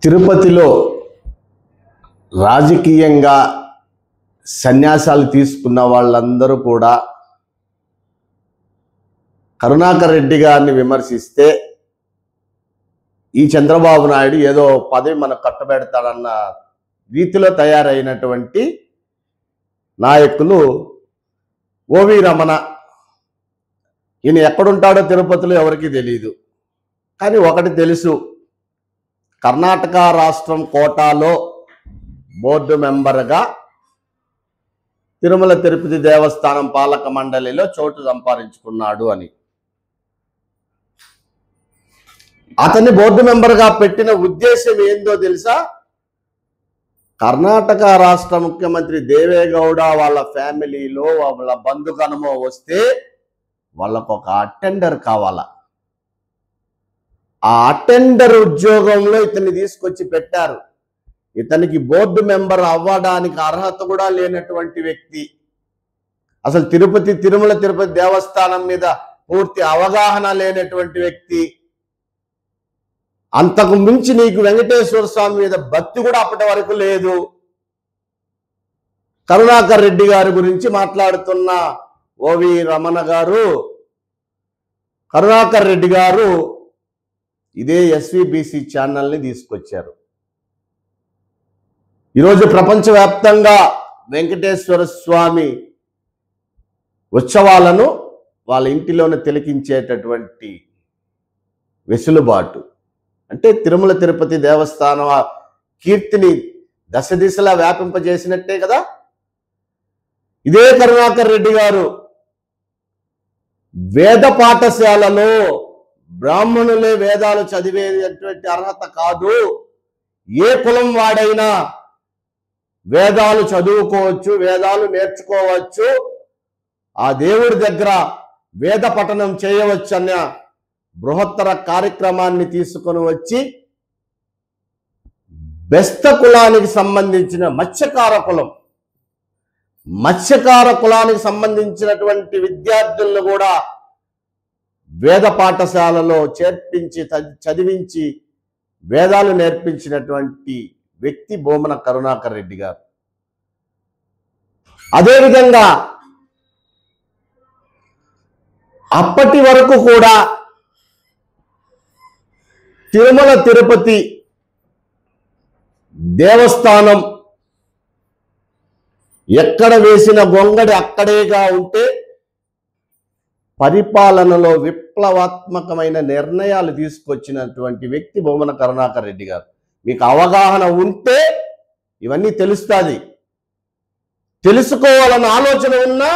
తిరుపతిలో రాజకీయంగా సన్యాసాలు తీసుకున్న వాళ్ళందరూ కూడా కరుణాకర్ రెడ్డి గారిని విమర్శిస్తే ఈ చంద్రబాబు నాయుడు ఏదో పదవి మనకు కట్టబెడతాడన్న రీతిలో తయారైనటువంటి నాయకులు ఓవి రమణ. ఈయన ఎక్కడుంటాడో తిరుపతిలో ఎవరికి తెలియదు. కానీ ఒకటి తెలుసు, కర్ణాటక రాష్ట్రం కోటాలో బోర్డు మెంబర్గా తిరుమల తిరుపతి దేవస్థానం పాలక మండలిలో చోటు సంపాదించుకున్నాడు అని. అతన్ని బోర్డు మెంబర్గా పెట్టిన ఉద్దేశం ఏందో తెలుసా? కర్ణాటక రాష్ట్ర ముఖ్యమంత్రి దేవేగౌడ వాళ్ళ ఫ్యామిలీలో వాళ్ళ బంధుగణమో వస్తే వాళ్ళకు ఒక అటెండర్ కావాలా. ఆ అటెండర్ ఉద్యోగంలో ఇతన్ని తీసుకొచ్చి పెట్టారు. ఇతనికి బోర్డు మెంబర్ అవ్వడానికి అర్హత కూడా లేనటువంటి వ్యక్తి, అసలు తిరుమల తిరుపతి దేవస్థానం మీద పూర్తి అవగాహన లేనటువంటి వ్యక్తి. అంతకు మించి నీకు వెంకటేశ్వర స్వామి మీద భక్తి కూడా అప్పటి వరకు లేదు. కరుణాకర్ రెడ్డి గారి గురించి మాట్లాడుతున్న ఓవి రమణ గారు, కరుణాకర్ రెడ్డి గారు ఇదే ఎస్వీబీసీ ఛానల్ని తీసుకొచ్చారు. ఈరోజు ప్రపంచవ్యాప్తంగా వెంకటేశ్వర స్వామి ఉత్సవాలను వాళ్ళ ఇంటిలోనే తిలకించేటటువంటి వెసులుబాటు, అంటే తిరుమల తిరుపతి దేవస్థానం కీర్తిని దశ దిశలా వ్యాపింపజేసినట్టే కదా. ఇదే కరుణాకర్ రెడ్డి గారు వేద పాఠశాలలో బ్రాహ్మణులే వేదాలు చదివేటువంటి అర్హత కాదు, ఏ కులం వాడైనా వేదాలు చదువుకోవచ్చు, వేదాలు నేర్చుకోవచ్చు, ఆ దేవుడి దగ్గర వేద పఠనం చేయవచ్చు అన్న బృహత్తర కార్యక్రమాన్ని తీసుకొని వచ్చి బెస్త కులానికి సంబంధించిన మత్స్యకార కులానికి సంబంధించినటువంటి విద్యార్థులను కూడా వేద పాఠశాలలో చేర్పించి చదివించి వేదాలు నేర్పించినటువంటి వ్యక్తి బోమన కరుణాకర్ రెడ్డి గారు. అదేవిధంగా అప్పటి వరకు కూడా తిరుమల తిరుపతి దేవస్థానం ఎక్కడ వేసిన గొంగడి అక్కడేగా ఉంటే పరిపాలనలో విప్లవాత్మకమైన నిర్ణయాలు తీసుకొచ్చినటువంటి వ్యక్తి బొమ్మన కరుణాకర్ రెడ్డి గారు. మీకు అవగాహన ఉంటే ఇవన్నీ తెలుస్తుంది. తెలుసుకోవాలన్న ఆలోచన ఉన్నా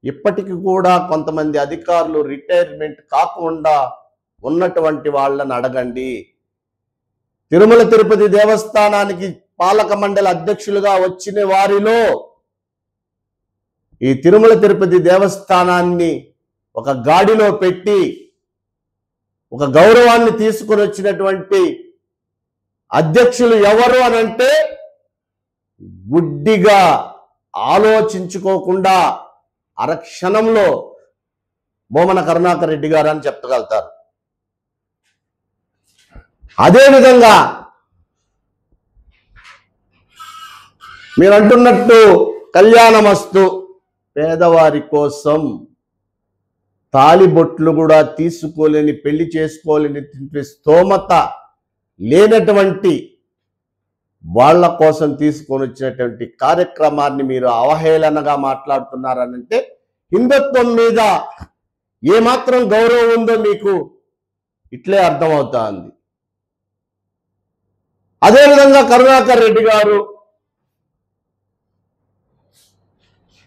ఇప్పటికి కూడా కొంతమంది అధికారులు రిటైర్మెంట్ కాకుండా ఉన్నటువంటి వాళ్ళని అడగండి. తిరుమల తిరుపతి దేవస్థానానికి పాలక మండలి అధ్యక్షులుగా వచ్చిన వారిలో ఈ తిరుమల తిరుపతి దేవస్థానాన్ని ఒక గాడిలో పెట్టి ఒక గౌరవాన్ని తీసుకుని వచ్చినటువంటి అధ్యక్షులు ఎవరు అనంటే గుడ్డిగా ఆలోచించుకోకుండా అరక్షణంలో బోమన కరుణాకర్ రెడ్డి గారు అని చెప్పగలుగుతారు. అదేవిధంగా మీరు అంటున్నట్టు కళ్యాణమస్తు పేదవారి కోసం తాళిబొట్లు కూడా తీసుకోలేని, పెళ్లి చేసుకోలేని స్తోమత లేనటువంటి వాళ్ళ కోసం తీసుకొని వచ్చినటువంటి కార్యక్రమాన్ని మీరు అవహేళనగా మాట్లాడుతున్నారనంటే హిందుత్వం మీద ఏమాత్రం గౌరవం ఉందో మీకు ఇట్లే అర్థమవుతా ఉంది. అదేవిధంగా కరుణాకర్ రెడ్డి గారు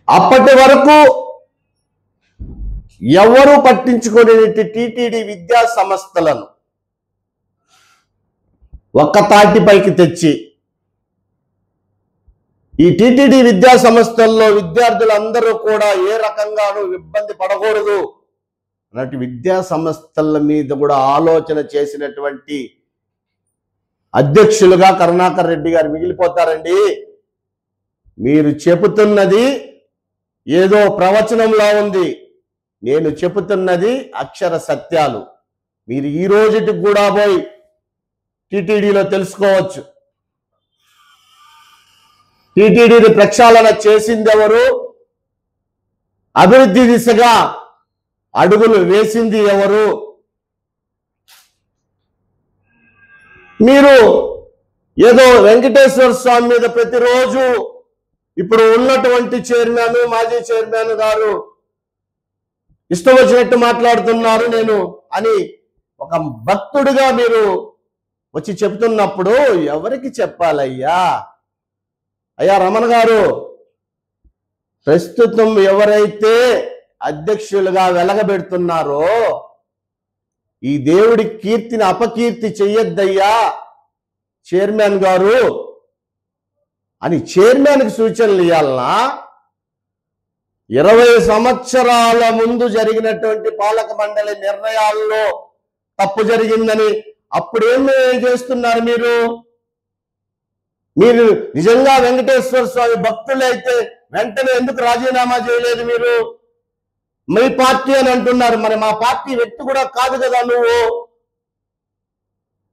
అప్పటి వరకు ఎవరు పట్టించుకునే టీటీడీ విద్యా సంస్థలను ఒక్క తాటిపైకి తెచ్చి ఈ టీటీడీ విద్యా సంస్థల్లో విద్యార్థులందరూ కూడా ఏ రకంగానూ ఇబ్బంది పడకూడదు అన్నట్టు విద్యా సంస్థల మీద కూడా ఆలోచన చేసినటువంటి అధ్యక్షులుగా కరుణాకర్ రెడ్డి గారు మిగిలిపోతారండి. మీరు చెబుతున్నది ఏదో ప్రవచనంలా ఉంది, నేను చెబుతున్నది అక్షర సత్యాలు. మీరు ఈ రోజుకి కూడా పోయి టీటీడీలో తెలుసుకోవచ్చు. టీటీడీని ప్రక్షాళన చేసింది ఎవరు? అభివృద్ధి దిశగా అడుగులు వేసింది ఎవరు? మీరు ఏదో వెంకటేశ్వర స్వామి మీద ప్రతిరోజు ఇప్పుడు ఉన్నటువంటి చైర్మన్, మాజీ చైర్మన్ గారు ఇష్టం వచ్చినట్టు మాట్లాడుతున్నారు నేను అని ఒక భక్తుడిగా మీరు వచ్చి చెప్తున్నప్పుడు ఎవరికి చెప్పాలయ్యా? అయ్యా రమణ గారు, ప్రస్తుతం ఎవరైతే అధ్యక్షులుగా వెలగబెడుతున్నారో ఈ దేవుడి కీర్తిని అపకీర్తి చెయ్యొద్దయ్యా చైర్మన్ గారు అని చైర్మన్కి సూచనలు ఇవ్వాలనా? 20 సంవత్సరాల ముందు జరిగినటువంటి పాలక మండలి నిర్ణయాల్లో తప్పు జరిగిందని అప్పుడేమి చేస్తున్నారు మీరు? మీరు నిజంగా వెంకటేశ్వర స్వామి భక్తులైతే వెంటనే ఎందుకు రాజీనామా చేయలేదు మీరు? మీ పార్టీ అని అంటున్నారు, మరి మా పార్టీ వ్యక్తి కూడా కాదు కదా నువ్వు.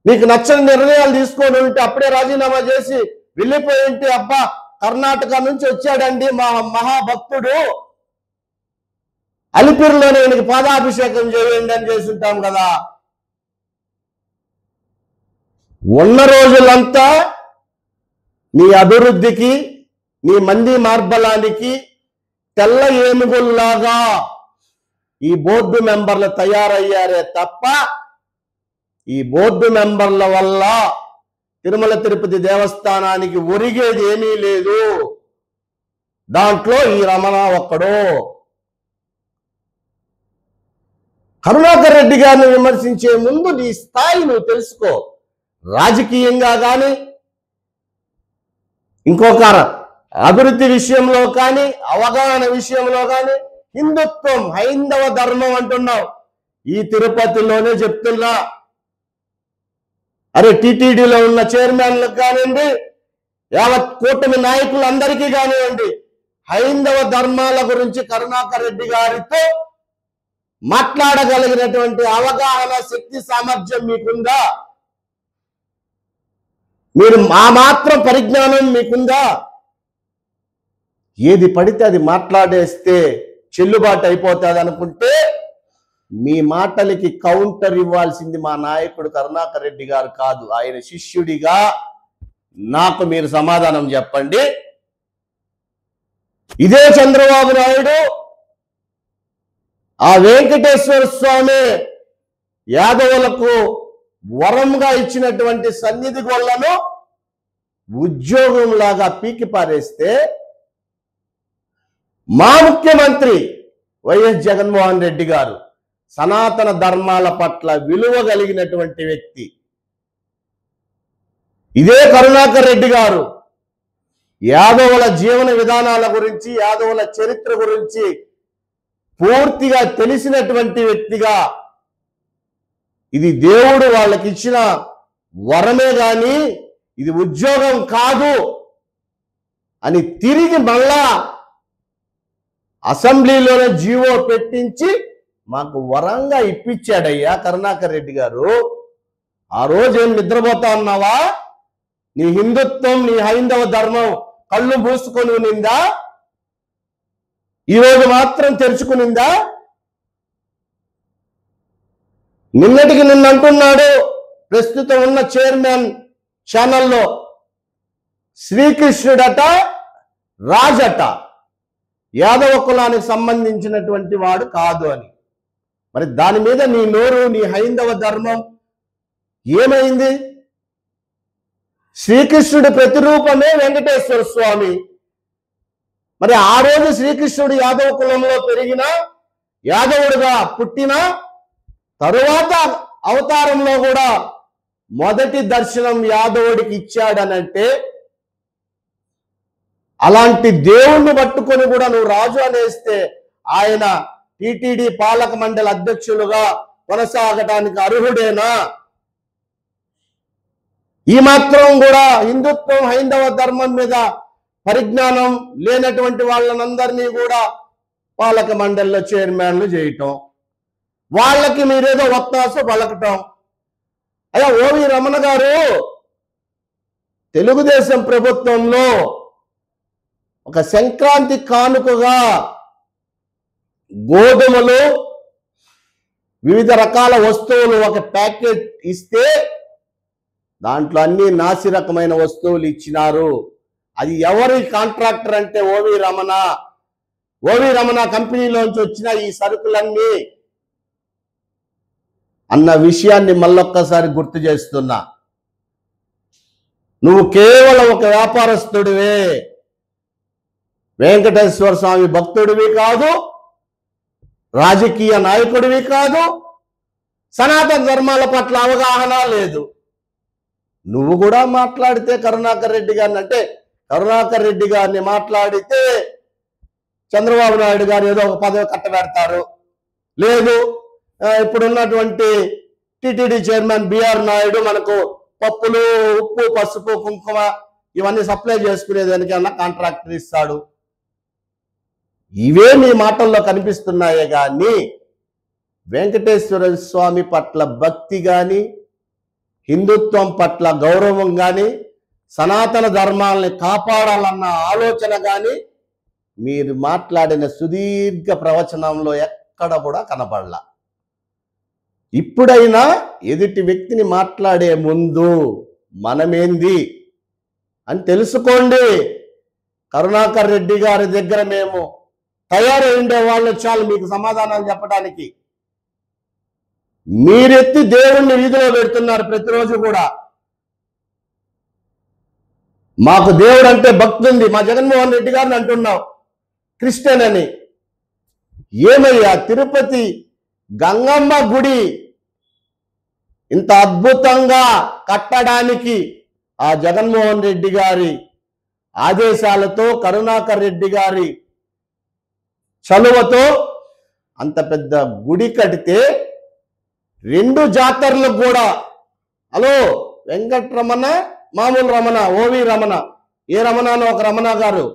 నీకు నచ్చని నిర్ణయాలు తీసుకొని ఉంటే అప్పుడే రాజీనామా చేసి వెళ్ళిపోయి ఉంటే, అబ్బా కర్ణాటక నుంచి వచ్చాడండి మా మహాభక్తుడు, అలిపిరిలోనే ఈయనకి పాదాభిషేకం చేయండి అని చేసి ఉంటాం కదా. ఉన్న రోజులంతా నీ అభివృద్ధికి, నీ మంది మార్బలానికి తెల్ల ఏనుగుల్లాగా ఈ బోర్డు మెంబర్లు తయారయ్యారే తప్ప ఈ బోర్డు మెంబర్ల వల్ల తిరుమల తిరుపతి దేవస్థానానికి ఒరిగేది ఏమీ లేదు. దాంట్లో ఈ రమణ ఒక్కడు. కరుణాకర్ రెడ్డి గారిని విమర్శించే ముందు నీ స్థాయి నువ్వు తెలుసుకో. రాజకీయంగా కానీ ఇంకొక అభివృద్ధి విషయంలో కానీ అవగాహన విషయంలో కానీ హిందుత్వం, హైందవ ధర్మం అంటున్నావు. ఈ తిరుపతిలోనే చెప్తున్నా, అరే టీటీడీలో ఉన్న చైర్మన్లకు కానివ్వండి, యావత్ కూటమి నాయకులందరికీ కానివ్వండి, హైందవ ధర్మాల గురించి కరుణాకర్ రెడ్డి గారితో మాట్లాడగలిగినటువంటి అవగాహన, శక్తి, సామర్థ్యం మీకుందా? మీరు ఆ మాత్రం పరిజ్ఞానం మీకుందా? ఏది పడితే అది మాట్లాడేస్తే చెల్లుబాటు అయిపోతుంది అనుకుంటే మీ మాటలకి కౌంటర్ ఇవ్వాల్సింది మా నాయకుడు కరుణాకర్ రెడ్డి గారు కాదు. ఆయన శిష్యుడిగా నాకు మీరు సమాధానం చెప్పండి. ఇదే చంద్రబాబు నాయుడు ఆ వెంకటేశ్వర స్వామి యాదవులకు వరంగా ఇచ్చినటువంటి సన్నిధి గొల్లను ఉద్యోగంలాగా పీకి పారేస్తే మా ముఖ్యమంత్రి వైఎస్ జగన్మోహన్ రెడ్డి గారు సనాతన ధర్మాల పట్ల విలువ కలిగినటువంటి వ్యక్తి. ఇదే కరుణాకర్ రెడ్డి గారు యాదవుల జీవన విధానాల గురించి, యాదవుల చరిత్ర గురించి పూర్తిగా తెలిసినటువంటి వ్యక్తిగా ఇది దేవుడు వాళ్ళకి ఇచ్చిన వరమే గాని ఇది ఉద్యోగం కాదు అని తిరిగి మళ్ళా అసెంబ్లీలోనే జీవో పెట్టించి మాకు వరంగా ఇప్పించాడయ్యా కరుణాకర్ రెడ్డి గారు. ఆ రోజు ఏం నిద్రపోతా ఉన్నావా? నీ హిందుత్వం, నీ హైందవ ధర్మం కళ్ళు మూసుకొని ఉన్నిందా? ఈరోజు మాత్రం తెరుచుకునిందా? నిన్నటికి నిన్నంటున్నాడు ప్రస్తుతం ఉన్న చైర్మన్ ఛానల్లో, శ్రీకృష్ణుడట రాజట యాదవ కులానికి సంబంధించినటువంటి వాడు కాదు అని. మరి దాని మీద నీ నోరు, నీ హైందవ ధర్మం ఏమైంది? శ్రీకృష్ణుడి ప్రతిరూపమే వెంకటేశ్వర స్వామి. మరి ఆ రోజు శ్రీకృష్ణుడు యాదవ కులంలో పెరిగిన, యాదవుడుగా పుట్టిన తరువాత అవతారంలో కూడా మొదటి దర్శనం యాదవుడికి ఇచ్చాడనంటే, అలాంటి దేవుణ్ణి పట్టుకొని కూడా నువ్వు రాజు అనేస్తే ఆయన టీటీడీ పాలక మండలి అధ్యక్షులుగా కొనసాగటానికి అర్హుడేనా? ఈ మాత్రం కూడా హిందుత్వం, హైందవ ధర్మం మీద పరిజ్ఞానం లేనటువంటి వాళ్ళనందరినీ కూడా పాలక మండలిలో చైర్మన్లు చేయటం, వాళ్ళకి మీరేదో వత్తాసో పలకటం. అయ్యా ఓవి రమణ గారు తెలుగుదేశం ప్రభుత్వంలో ఒక సంక్రాంతి కానుకగా గోధుమలు వివిధ రకాల వస్తువులు ఒక ప్యాకెట్ ఇస్తే దాంట్లో అన్ని నాసి రకమైన వస్తువులు ఇచ్చినారు. అది ఎవరి కాంట్రాక్టర్ అంటే ఓవి రమణ కంపెనీలోంచి వచ్చిన ఈ సరుకులన్నీ అన్న విషయాన్ని మళ్ళొక్కసారి గుర్తు చేస్తున్నా. నువ్వు కేవలం ఒక వ్యాపారస్తుడివే, వెంకటేశ్వర స్వామి భక్తుడివి కాదు, రాజకీయ నాయకుడివి కాదు, సనాతన ధర్మాల పట్ల అవగాహన లేదు. నువ్వు కూడా మాట్లాడితే కరుణాకర్ రెడ్డి గారిని అంటే కరుణాకర్ రెడ్డి గారిని మాట్లాడితే చంద్రబాబు నాయుడు గారు ఏదో ఒక పదవి కట్టబెడతారు. లేదు ఇప్పుడున్నటువంటి టిటిడి చైర్మన్ బిఆర్ నాయుడు మనకు పప్పులు, ఉప్పు, పసుపు, కుంకుమ ఇవన్నీ సప్లై చేసుకునేదానికన్నా కాంట్రాక్టర్ ఇస్తాడు. ఇవే మీ మాటల్లో కనిపిస్తున్నాయే కానీ వెంకటేశ్వర స్వామి పట్ల భక్తి కానీ, హిందుత్వం పట్ల గౌరవం కానీ, సనాతన ధర్మాలని కాపాడాలన్న ఆలోచన కానీ మీరు మాట్లాడిన సుదీర్ఘ ప్రవచనంలో ఎక్కడ కూడా కనపడలా. ఇప్పుడైనా ఎదుటి వ్యక్తిని మాట్లాడే ముందు మనమేంది అని తెలుసుకోండి. కరుణాకర్ రెడ్డి గారి దగ్గర మేము తయారై ఉండే వాళ్ళు చాలు మీకు సమాధానాలు చెప్పడానికి. మీరెత్తి దేవుణ్ణి వీధిలో పెడుతున్నారు ప్రతిరోజు కూడా. మాకు దేవుడు అంటే భక్తి ఉంది, మా జగన్మోహన్ రెడ్డి గారిని అంటున్నావు క్రిస్టియన్ అని. ఏమయ్యా తిరుపతి గంగమ్మ గుడి ఇంత అద్భుతంగా కట్టడానికి ఆ జగన్మోహన్ రెడ్డి గారి ఆదేశాలతో, కరుణాకర్ రెడ్డి గారి చలువతో అంత పెద్ద గుడి కడితే 2 జాతరలకు కూడా హలో వెంకటరమణ, మామూలు రమణ, ఓవి రమణ, ఏ రమణనో ఒక రమణ గారు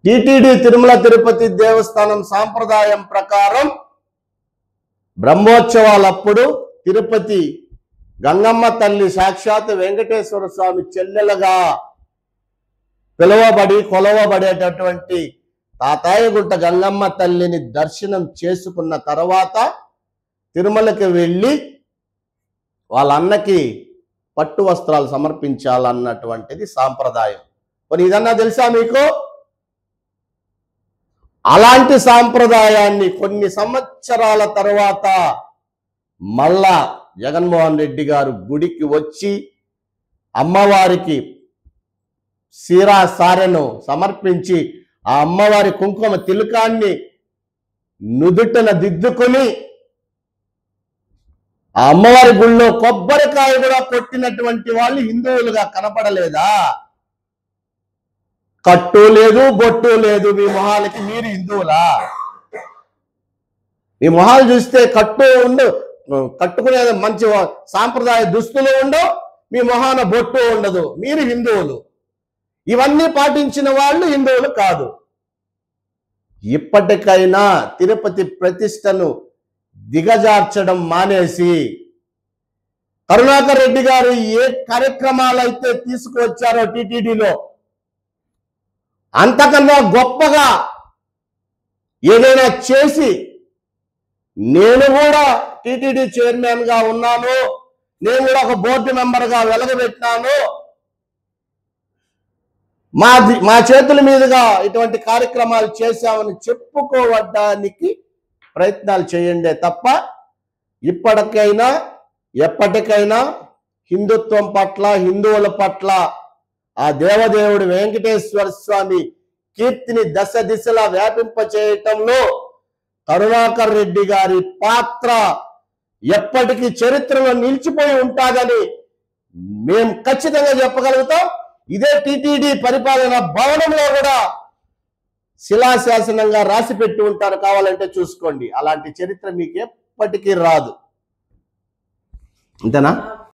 టిటిడి తిరుమల తిరుపతి దేవస్థానం సాంప్రదాయం ప్రకారం బ్రహ్మోత్సవాలప్పుడు తిరుపతి గంగమ్మ తల్లి సాక్షాత్ వెంకటేశ్వర స్వామి చెల్లెలుగా పిలువబడి కొలవబడేటటువంటి తాతాయగుంట గంగమ్మ తల్లిని దర్శనం చేసుకున్న తర్వాత తిరుమలకి వెళ్ళి వాళ్ళ అన్నకి పట్టు వస్త్రాలు సమర్పించాలన్నటువంటిది సాంప్రదాయం. మరి ఇదన్నా తెలుసా మీకు? అలాంటి సాంప్రదాయాన్ని కొన్ని సంవత్సరాల తర్వాత మళ్ళా జగన్మోహన్ రెడ్డి గారు గుడికి వచ్చి అమ్మవారికి సీరా సారెను సమర్పించి ఆ అమ్మవారి కుంకుమ తిలకాన్ని నుదుటన దిద్దుకొని ఆ అమ్మవారి గుళ్ళో కొబ్బరికాయ కూడా కొట్టినటువంటి వాళ్ళు హిందువులుగా కనపడలేదా? కట్టు లేదు, బొట్టు లేదు మీ మొహాలకి. మీరు హిందువులా? మీ మొహాలు చూస్తే కట్టుకునే మంచి సాంప్రదాయ దుస్తులు ఉండవు, మీ మొహాన బొట్టు ఉండదు. మీరు హిందువులు. ఇవన్నీ పాటించిన వాళ్ళు హిందువులు కాదు. ఇప్పటికైనా తిరుపతి ప్రతిష్టను దిగజార్చడం మానేసి కరుణాకర్ రెడ్డి గారు ఏ కార్యక్రమాలు అయితే తీసుకువచ్చారో టిటిడిలో అంతకన్నా గొప్పగా ఏదైనా చేసి, నేను కూడా టిటిడి చైర్మన్ గా ఉన్నాను, నేను కూడా ఒక బోర్డు మెంబర్ గా వెలగబెట్టినాను, మా చేతుల మీదుగా ఇటువంటి కార్యక్రమాలు చేశామని చెప్పుకోవడానికి ప్రయత్నాలు చేయండి తప్ప ఇప్పటికైనా ఎప్పటికైనా హిందుత్వం పట్ల, హిందువుల పట్ల ఆ దేవదేవుడు వెంకటేశ్వర స్వామి కీర్తిని దశ దిశలా వ్యాపింపచేయటంలో కరుణాకర్ రెడ్డి గారి పాత్ర ఎప్పటికీ చరిత్రలో నిలిచిపోయి ఉంటాదని మేము ఖచ్చితంగా చెప్పగలుగుతాం. ఇదే టిటిడి పరిపాలన భవనంలో కూడా శిలాశాసనంగా రాసి పెట్టి ఉంటారు, కావాలంటే చూసుకోండి. అలాంటి చరిత్ర మీకు ఎప్పటికీ రాదు. అంతేనా?